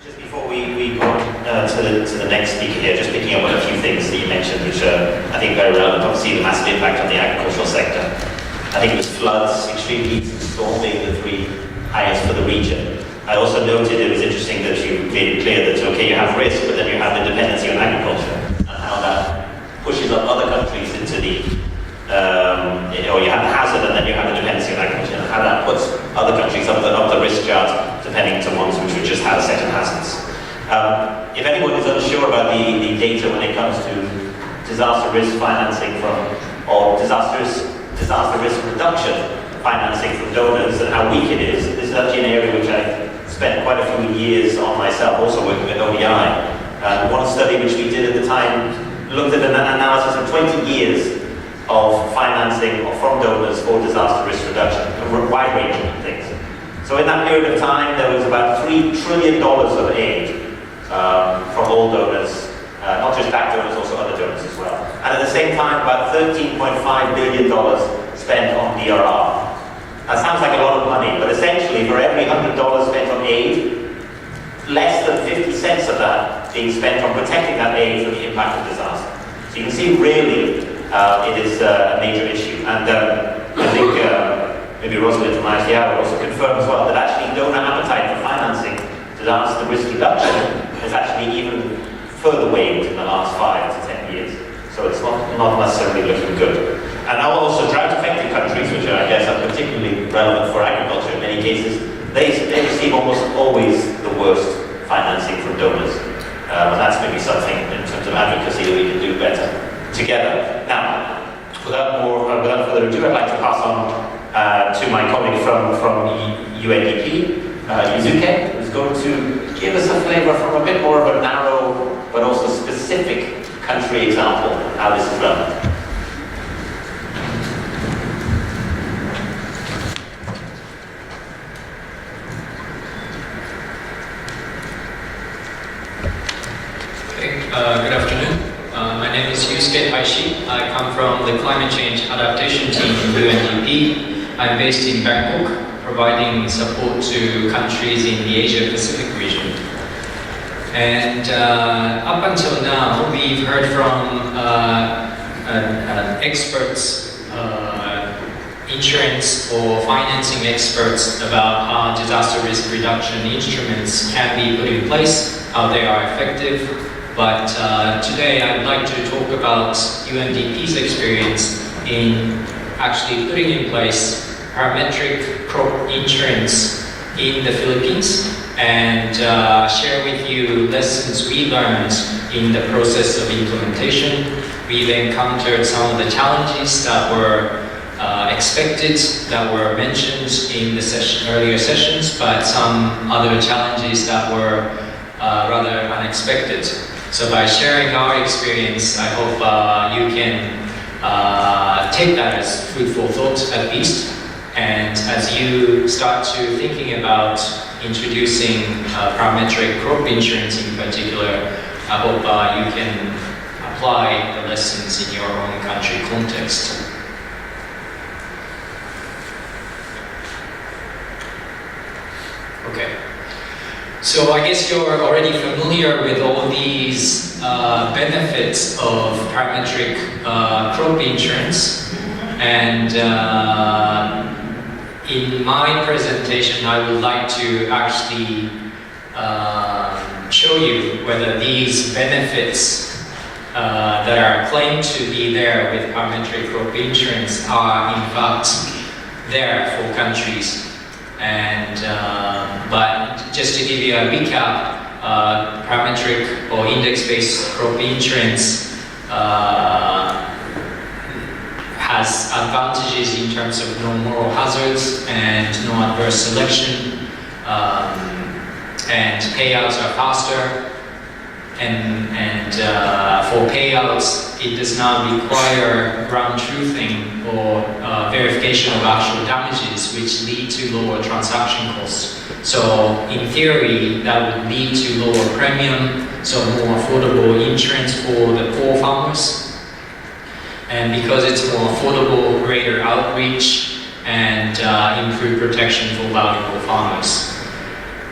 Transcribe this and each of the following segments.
Just before we go on to the next speaker here, just picking up on a few things that you mentioned, which are, I think, very relevant. Obviously, the massive impact on the agricultural sector. I think it was floods, extreme heat, and storm being the three highest for the region. I also noted it was interesting that you made it clear that, okay, you have risk, but then you have the dependency on agriculture, and how that pushes up other countries into the, or you have the hazard, and then you have the dependency on agriculture, and how that puts other countries up the risk chart, depending to ones which would just have certain hazards. If anyone is unsure about the data when it comes to disaster risk financing or disaster risk reduction financing from donors and how weak it is, this is actually an area which I spent quite a few years on myself, also working with ODI. One study which we did at the time looked at an analysis of 20 years of financing from donors for disaster risk reduction, a wide range of things. So in that period of time, there was about $3 trillion of aid from all donors, not just back donors, also other donors as well. And at the same time, about $13.5 billion spent on DRR. That sounds like a lot of money, but essentially for every $100 spent on aid, less than 50 cents of that being spent on protecting that aid from the impact of disaster. So you can see really it is a major issue. And I think maybe Rosalind from ICR will also confirm as well that actually donor appetite for financing disaster risk reduction has actually even further waned in the last 5 to 10 years. So it's not necessarily looking good. And now also drought-affected countries, which I guess are particularly relevant for agriculture in many cases, they receive almost always the worst financing from donors. And that's maybe something in terms of advocacy that we can do better together. Now, without further ado, I'd like to pass on to my colleague from UNDP, Yusuke, who's going to give us a flavor from a bit more of a narrow but also specific country example of how this is relevant. Good afternoon. My name is Yusuke Taishi. I come from the Climate Change Adaptation Team in UNDP. I'm based in Bangkok, providing support to countries in the Asia-Pacific region. And up until now, we've heard from experts, insurance or financing experts about how disaster risk reduction instruments can be put in place, how they are effective. But today I'd like to talk about UNDP's experience in actually putting in place parametric crop insurance in the Philippines and share with you lessons we learned in the process of implementation. We've encountered some of the challenges that were expected, that were mentioned in the earlier sessions, but some other challenges that were rather unexpected. So by sharing our experience, I hope you can take that as fruitful thought at least. And as you start to thinking about introducing parametric crop insurance in particular, I hope you can apply the lessons in your own country context. Okay. So I guess you're already familiar with all these benefits of parametric crop insurance, and in my presentation I would like to actually show you whether these benefits that are claimed to be there with parametric crop insurance are in fact there for countries. And but just to give you a recap, parametric or index-based crop insurance has advantages in terms of no moral hazards and no adverse selection, and payouts are faster. And for payouts, it does not require ground truthing or verification of actual damages, which lead to lower transaction costs. So in theory, that would lead to lower premium, so more affordable insurance for the poor farmers. And because it's more affordable, greater outreach and improved protection for valuable farmers.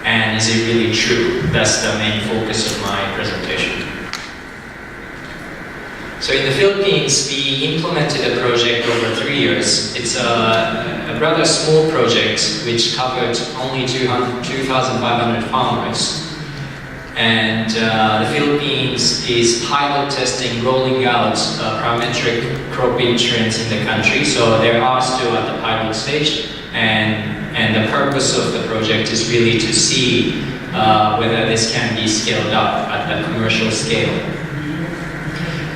And is it really true? That's the main focus of my presentation. So in the Philippines, we implemented a project over 3 years. It's a rather small project which covered only 2,500 farmers. And the Philippines is pilot testing, rolling out parametric crop insurance in the country. So they are still at the pilot stage. And the purpose of the project is really to see whether this can be scaled up at the commercial scale.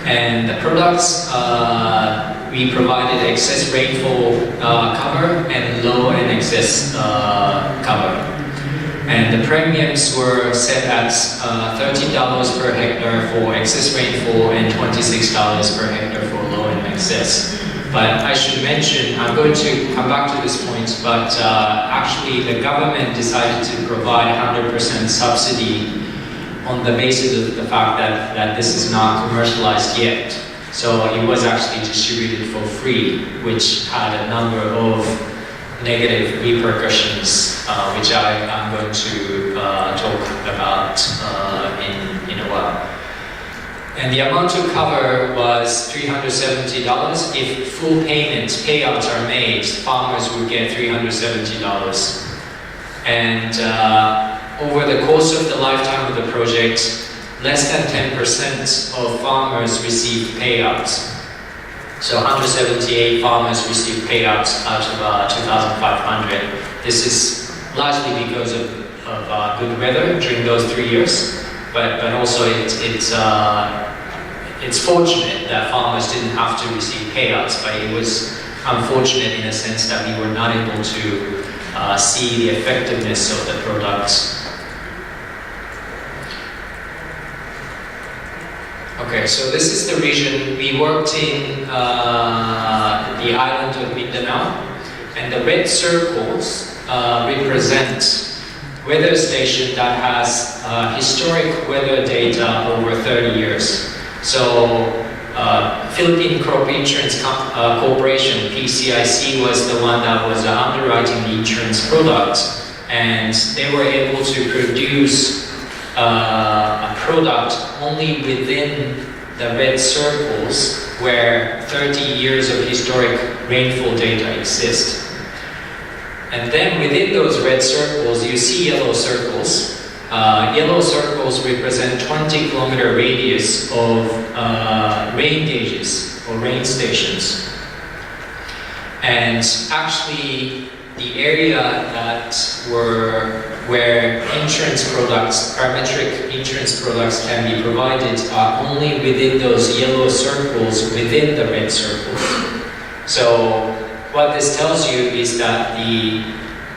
And the products, we provided excess rainfall cover and low and excess cover. And the premiums were set at $30 per hectare for excess rainfall and $26 per hectare for low and excess. But I should mention, I'm going to come back to this point, but actually the government decided to provide 100% subsidy on the basis of the fact that this is not commercialized yet. So it was actually distributed for free, which had a number of negative repercussions, which I'm going to talk about in a while. And the amount to cover was $370. If full payouts are made, farmers would get $370. And over the course of the lifetime of the project, less than 10% of farmers received payouts. So 178 farmers received payouts out of 2,500. This is largely because of good weather during those 3 years, but also it's fortunate that farmers didn't have to receive payouts, but it was unfortunate in a sense that we were not able to see the effectiveness of the products. Okay, so this is the region. We worked in the island of Mindanao, and the red circles represent weather station that has historic weather data over 30 years. So Philippine Crop Insurance Corporation, PCIC, was the one that was underwriting the insurance product, and they were able to produce a product only within the red circles where 30 years of historic rainfall data exist. And then within those red circles, you see yellow circles. Yellow circles represent 20-kilometer radius of rain gauges or rain stations. And actually, the area that where insurance products, parametric insurance products can be provided are only within those yellow circles within the red circles. So what this tells you is that the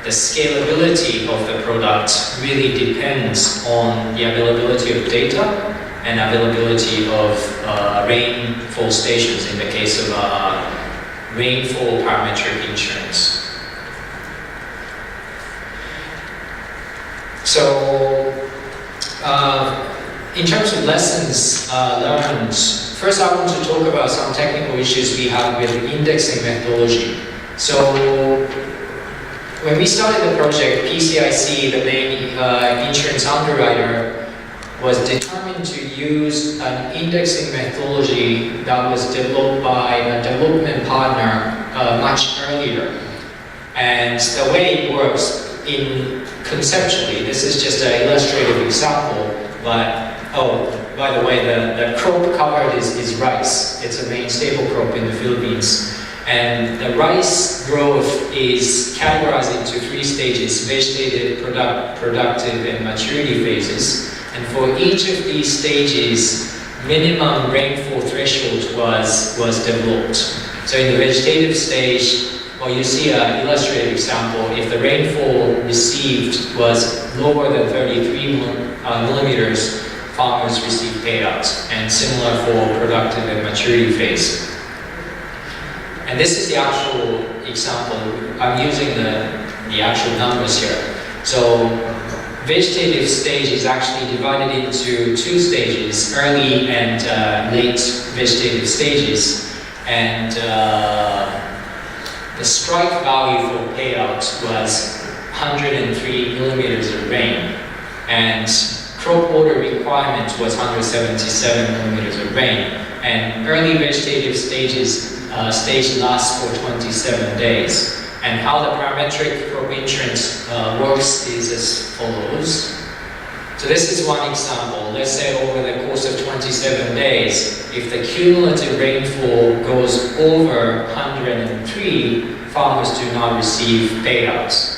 scalability of the product really depends on the availability of data and availability of rainfall stations in the case of rainfall parametric insurance. So, in terms of lessons learned, first I want to talk about some technical issues we have with indexing methodology. So, when we started the project, PCIC, the main insurance underwriter, was determined to use an indexing methodology that was developed by a development partner much earlier. And the way it works, conceptually, this is just an illustrative example, but by the way, the crop covered is rice. It's a main staple crop in the Philippines. And the rice growth is categorized into 3 stages: vegetative, productive, and maturity phases. And for each of these stages, minimum rainfall threshold was developed. So in the vegetative stage, well, you see an illustrative example. If the rainfall received was lower than 33 millimeters, farmers receive payouts, and similar for productive and maturity phase. And this is the actual example. I'm using the actual numbers here. So vegetative stage is actually divided into 2 stages, early and late vegetative stages. And the strike value for payout was 103 millimeters of rain, and crop water requirement was 177 millimeters of rain, and early vegetative stage lasts for 27 days. And how the parametric crop insurance works is as follows. So this is one example. Let's say over the course of 27 days, if the cumulative rainfall goes over 103, farmers do not receive payouts.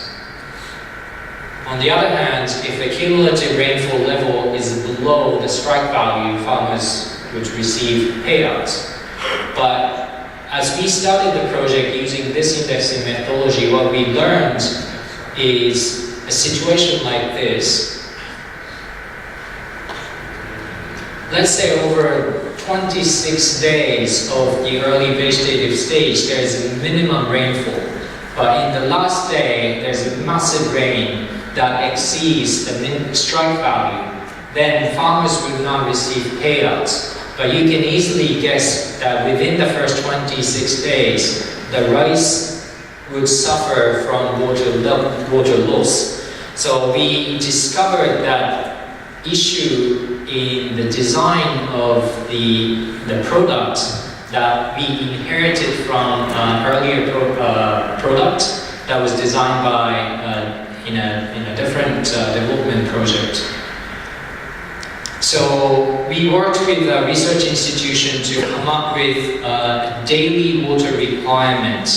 On the other hand, if the cumulative rainfall level is below the strike value, farmers would receive payouts. But as we started the project using this indexing methodology, what we learned is a situation like this. Let's say over 26 days of the early vegetative stage, there is a minimum rainfall. But in the last day, there's a massive rain that exceeds the strike value. Then farmers will not receive payouts. But you can easily guess that within the first 26 days, the rice would suffer from water loss. So we discovered that issue in the design of the product that we inherited from an earlier product that was designed by in a different development project. So we worked with a research institution to come up with a daily water requirement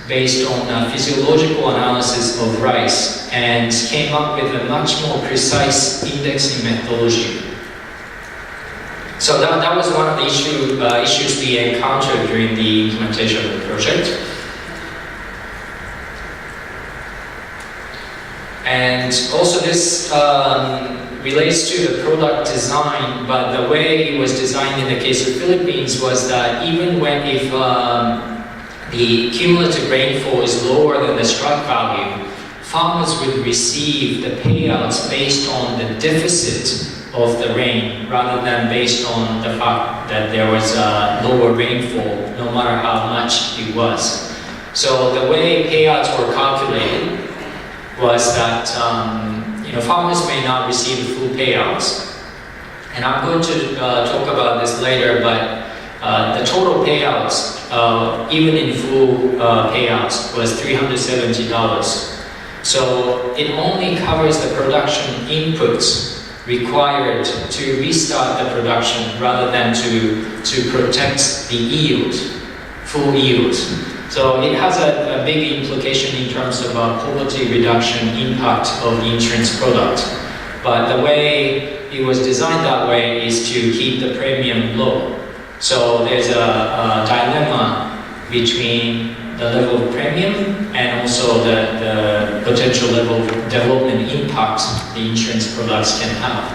based on a physiological analysis of rice, and came up with a much more precise indexing methodology. So that was one of the issues we encountered during the implementation of the project. And also this relates to the product design, but the way it was designed in the case of Philippines was that even if the cumulative rainfall is lower than the strike value, farmers would receive the payouts based on the deficit of the rain rather than based on the fact that there was a lower rainfall, no matter how much it was. So the way payouts were calculated was that farmers may not receive full payouts. And I'm going to talk about this later, but the total payouts, even in full payouts, was $370. So it only covers the production inputs required to restart the production rather than to protect the yield, full yield. So it has a big implication in terms of poverty reduction impact of the insurance product. But the way it was designed that way is to keep the premium low. So there's a dilemma between the level of premium and also the potential level of development impact the insurance products can have.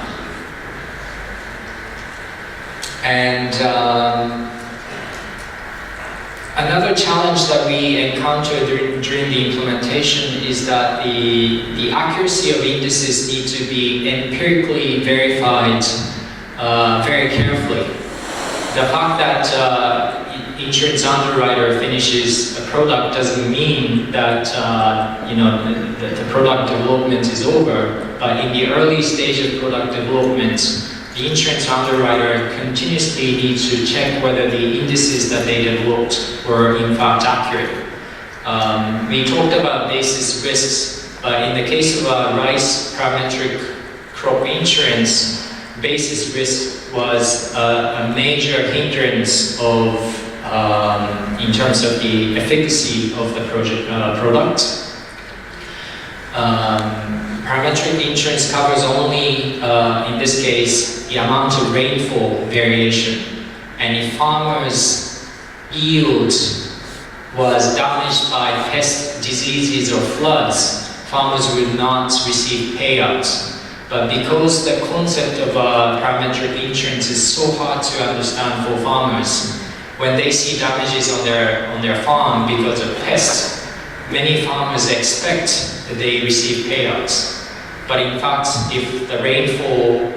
And another challenge that we encountered during the implementation is that the accuracy of indices need to be empirically verified very carefully. The fact that insurance underwriter finishes a product doesn't mean that the product development is over, but in the early stage of product development, the insurance underwriter continuously needs to check whether the indices that they developed were in fact accurate. We talked about basis risks, but in the case of rice parametric crop insurance, basis risk was a major hindrance in terms of the efficacy of the product. Parametric insurance covers only, in this case, the amount of rainfall variation. And if farmers' yield was damaged by pest diseases or floods, farmers would not receive payouts. But because the concept of parametric insurance is so hard to understand for farmers, when they see damages on their farm because of pests, many farmers expect that they receive payouts. But in fact, if the rainfall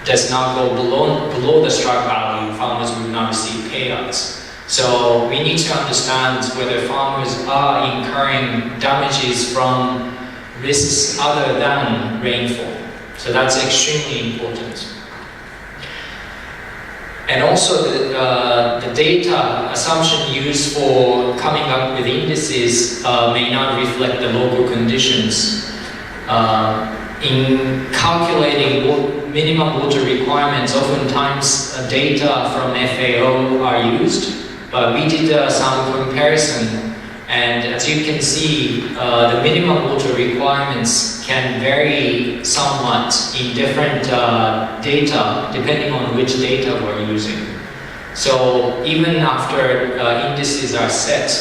does not go below the strike value, farmers would not receive payouts. So we need to understand whether farmers are incurring damages from risks other than rainfall. So that's extremely important. And also the data assumption used for coming up with indices may not reflect the local conditions. In calculating minimum water requirements, oftentimes data from FAO are used, but we did some comparison, and as you can see, the minimum water requirements can vary somewhat in different data, depending on which data we're using. So even after indices are set,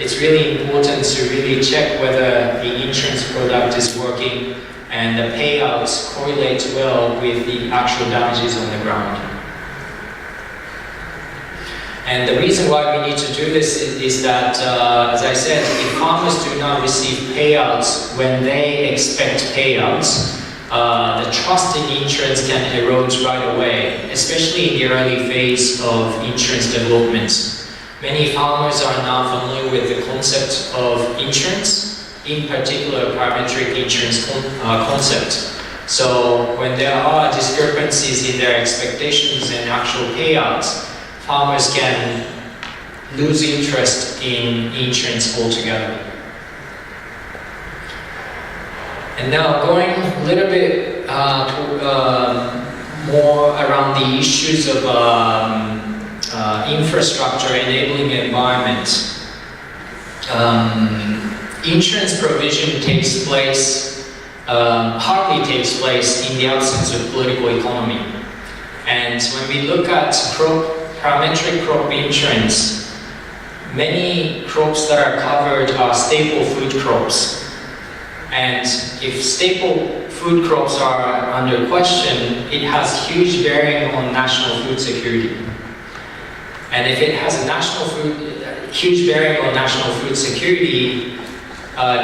it's really important to really check whether the insurance product is working and the payouts correlate well with the actual damages on the ground. And the reason why we need to do this is that, as I said, if farmers do not receive payouts when they expect payouts, the trust in insurance can erode right away, especially in the early phase of insurance development. Many farmers are now familiar with the concept of insurance, in particular parametric insurance concept. So when there are discrepancies in their expectations and actual payouts, farmers can lose interest in insurance altogether. And now going a little bit more around the issues of infrastructure enabling environment. Insurance provision takes place, hardly takes place in the absence of political economy. And when we look at parametric crop insurance, many crops that are covered are staple food crops. And if staple food crops are under question, it has huge bearing on national food security. And if it has a huge bearing on national food security,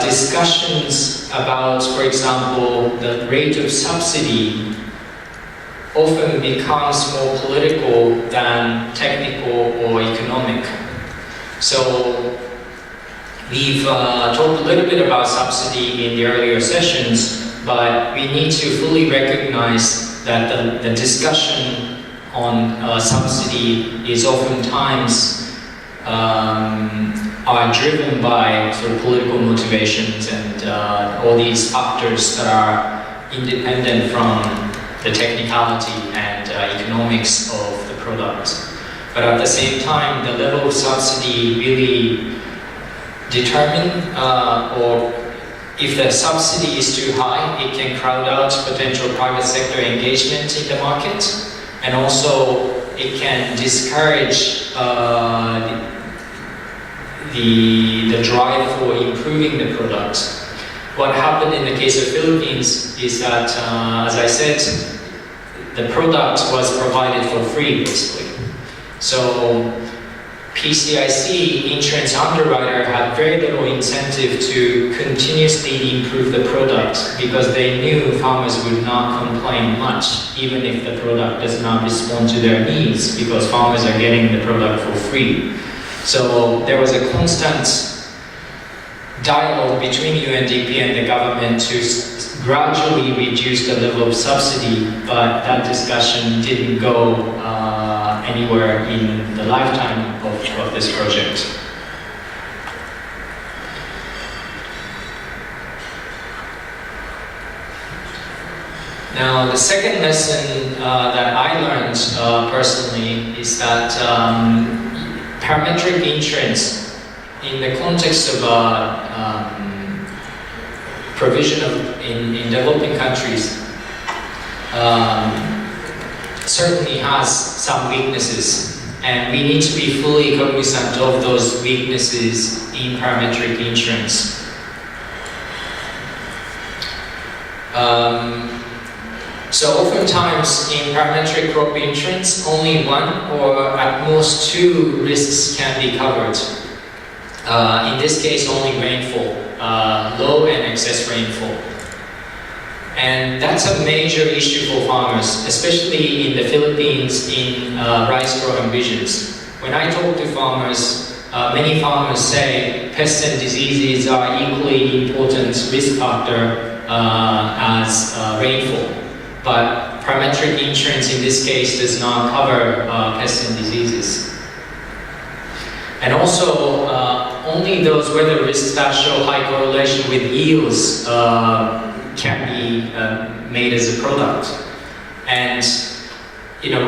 discussions about, for example, the rate of subsidy often becomes more political than technical or economic. So we've talked a little bit about subsidy in the earlier sessions, but we need to fully recognize that the discussion on subsidy is oftentimes are driven by sort of political motivations and all these factors that are independent from the technicality and economics of the product. But at the same time, the level of subsidy really determine, or if the subsidy is too high, it can crowd out potential private sector engagement in the market, and also it can discourage the drive for improving the product. What happened in the case of Philippines is that, as I said, the product was provided for free, basically. So PCIC, insurance underwriter, had very little incentive to continuously improve the product because they knew farmers would not complain much, even if the product does not respond to their needs, because farmers are getting the product for free. So there was a constant dialogue between UNDP and the government to gradually reduce the level of subsidy, but that discussion didn't go anywhere in the lifetime of this project. Now, the second lesson that I learned personally is that parametric insurance, in the context of provision in developing countries, certainly has some weaknesses, and we need to be fully cognizant of those weaknesses in parametric insurance. So oftentimes in parametric crop insurance, only one or at most two risks can be covered. In this case, only rainfall, low and excess rainfall. And that's a major issue for farmers, especially in the Philippines in rice growing regions. When I talk to farmers, many farmers say pests and diseases are equally important risk factor as rainfall. But parametric insurance in this case does not cover pests and diseases. And also, only those weather risks that show high correlation with yields can be made as a product. And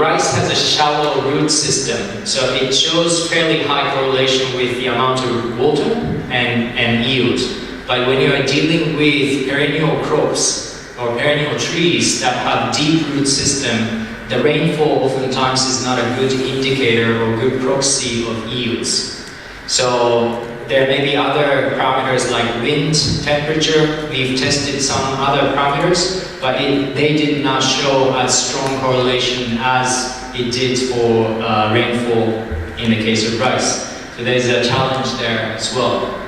rice has a shallow root system, so it shows fairly high correlation with the amount of water and yield. But when you are dealing with perennial crops or perennial trees that have deep root system, the rainfall oftentimes is not a good indicator or good proxy of yields. So there may be other parameters like wind, temperature. We've tested some other parameters, but they did not show as strong correlation as it did for rainfall in the case of rice. So there's a challenge there as well.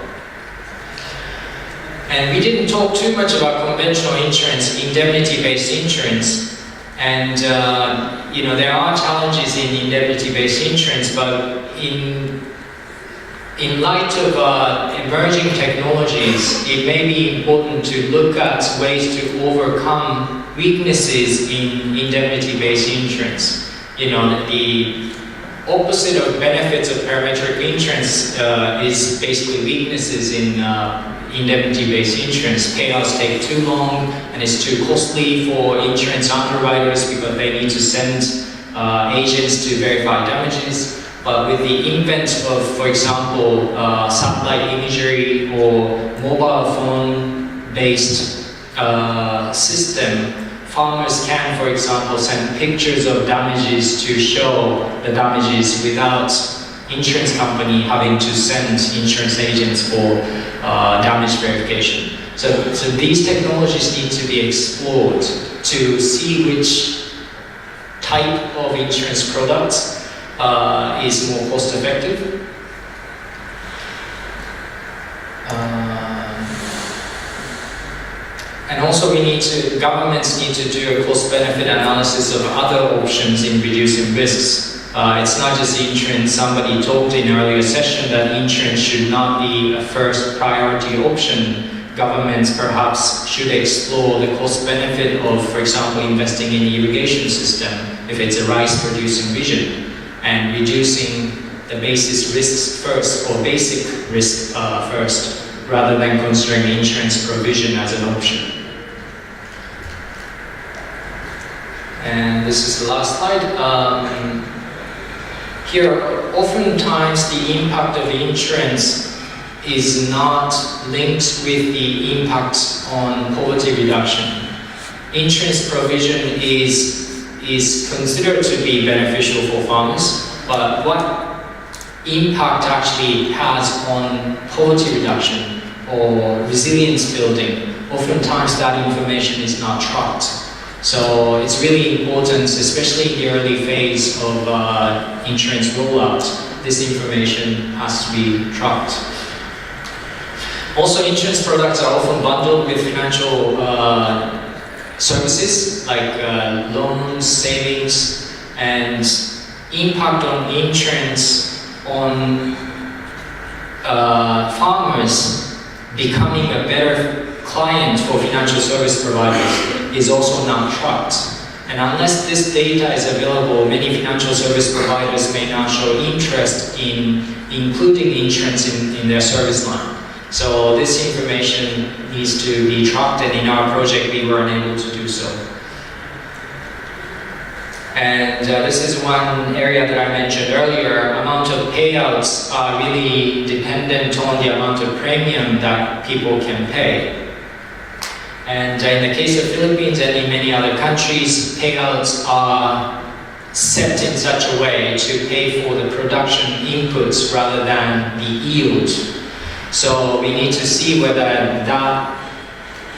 And we didn't talk too much about conventional insurance, indemnity-based insurance. And there are challenges in indemnity-based insurance, but in light of emerging technologies, it may be important to look at ways to overcome weaknesses in indemnity-based insurance. The opposite of benefits of parametric insurance is basically weaknesses in indemnity-based insurance. Payouts take too long and it's too costly for insurance underwriters because they need to send agents to verify damages. But with the invent of, for example, satellite imagery or mobile phone-based system, farmers can, for example, send pictures of damages to show the damages without insurance company having to send insurance agents for damage verification. So these technologies need to be explored to see which type of insurance products is more cost effective. And also governments need to do a cost benefit analysis of other options in reducing risks. It's not just insurance. Somebody talked in an earlier session that insurance should not be a first priority option. Governments perhaps should explore the cost benefit of, for example, investing in irrigation system if it's a rice producing region, and reducing the basis risks first, or basic risk first, rather than considering insurance provision as an option. And this is the last slide. Here, oftentimes the impact of insurance is not linked with the impact on poverty reduction. Insurance provision is considered to be beneficial for farmers, but what impact actually has on poverty reduction or resilience building, oftentimes that information is not tracked. So it's really important, especially in the early phase of insurance rollout, this information has to be tracked. Also, insurance products are often bundled with financial services like loans, savings, and impact on insurance on farmers becoming a better client for financial service providers is also not tracked. And unless this data is available, many financial service providers may not show interest in including insurance in their service line. So this information needs to be tracked, and in our project we were unable to do so. And this is one area that I mentioned earlier. Amount of payouts are really dependent on the amount of premium that people can pay. And in the case of Philippines and in many other countries, payouts are set in such a way to pay for the production inputs rather than the yield. So we need to see whether that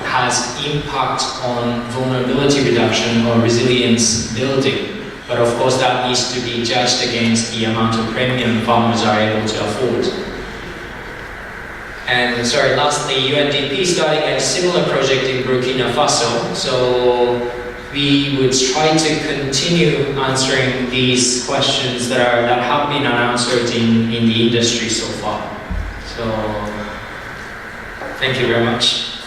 has impact on vulnerability reduction or resilience building. But of course that needs to be judged against the amount of premium farmers are able to afford. And lastly, UNDP starting a similar project in Burkina Faso. So we would try to continue answering these questions that have been unanswered in the industry so far. So, thank you very much.